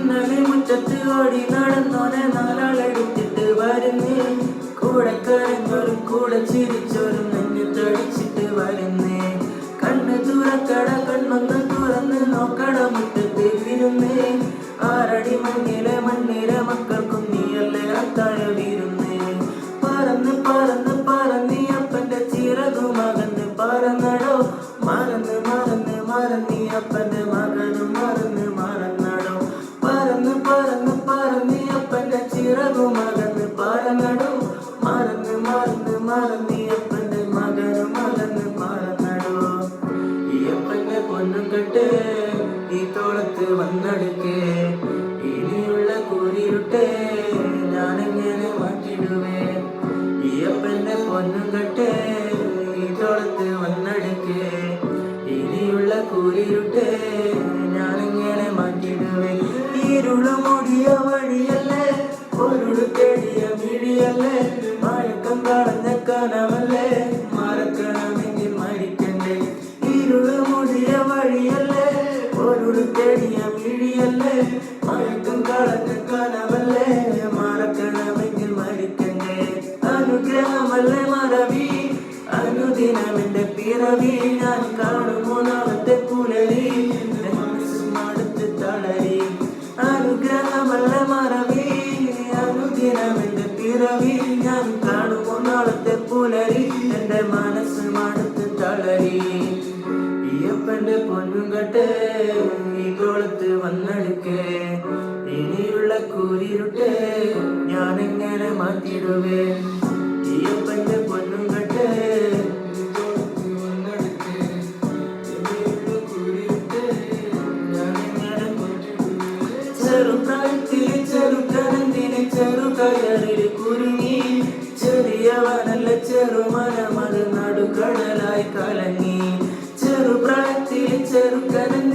ഇന്നലെ മുറ്റത്ത് ഓടി നടന്നോനെ നാലാളെടുത്തിട്ട് വരുന്നേ. കൂടെ കരഞ്ഞോരും കൂടെ ചിരിച്ചോരും നെഞ്ഞു തടിച്ചിട്ട് വരുന്നേ. കണ്ണ് തുറക്കട കണ്ണൊന്ന് തുറന്ന് നോക്കട മുറ്റത്ത് വീരുന്നേ. ആറടി മണ്ണിലെ മക്കൾക്കും നീയല്ലേ അത്താഴ വീരുന്നേ. പറന്ന് പറന്ന് പറന്നീ അപ്പന്റെ ചിറകുമകന്ന് പറന്നടോ. മറന്നീ അപ്പന്റെ മകനും മറന്നടോ. പറന്ന് പറന്ന് പറന്നീ അപ്പന്റെ ചിറകുമകന്ന് പറന്നടോ. മറന്നീ അപ്പന്റെ മകനും മറന്നടോ. ഈ അപ്പന്റെ പൊന്നും കെട്ട് ഈ തോളത്ത് വന്നെടുക്കേ. ഇനിയുള്ള കൂരിരുട്ടെ ഞാനെങ്ങനെ മാറ്റിടുവേ. ഈ അപ്പന്റെ പൊന്നും കെട്ട് ഈ തോളത്ത് വന്നെടുക്കേ. ഇനിയുള്ള കൂരിരുട്ടെ ഞാനെങ്ങനെ മാറ്റിടുവേ. ഇരുളുമൂടിയ വഴിയല്ലേ ഒരുളു തേടിയ മിഴിയല്ലേ. മഴക്കം കളഞ്ഞ കനവല്ലേ മറക്കണമെങ്കിൽ മരിക്കണ്ടേ. ഇരുളുമൂടിയ വഴിയല്ലേ ഒരുളു തേടിയ മിഴിയല്ലേ. മഴക്കം കളഞ്ഞ കനവല്ലേ മറക്കണമെങ്കിൽ മരിക്കണ്ടേ. അനുഗ്രഹമല്ലേ മറവി അനുദിനമെന്റെ പിറവി. ഞാൻ കാണുമോ നാളത്തെ പുലരി അടുത്ത് തളരി. അനുഗ്രഹമല്ല മറവി അനുദിനമെന്റെ പിറവി. ഞാൻ കാണുമോ നാളത്തെ പുലരി എന്റെ മനസ്സ് മടുത്ത് തളരി. ഈയപ്പന്റെ പൊന്നും കെട്ട് ഈ കോളത്ത് വന്നെടുക്കേ. ഇനിയുള്ള കൂരിരുട്ടെ ഞാനെങ്ങനെ മാറ്റിടുവേ. ഈയപ്പന്റെ പൊന്നും കെട്ട് ചെറുപ്രായത്തിൽ ചെറുക്കനന്തിന് ചെറുകയറിൽ കുരുങ്ങി. ചെറിയവനല്ല ചെറുമനമത് നടുക്കടലായി കലങ്ങി. ചെറുപ്രായത്തിൽ ചെറുക്കനന്തിന്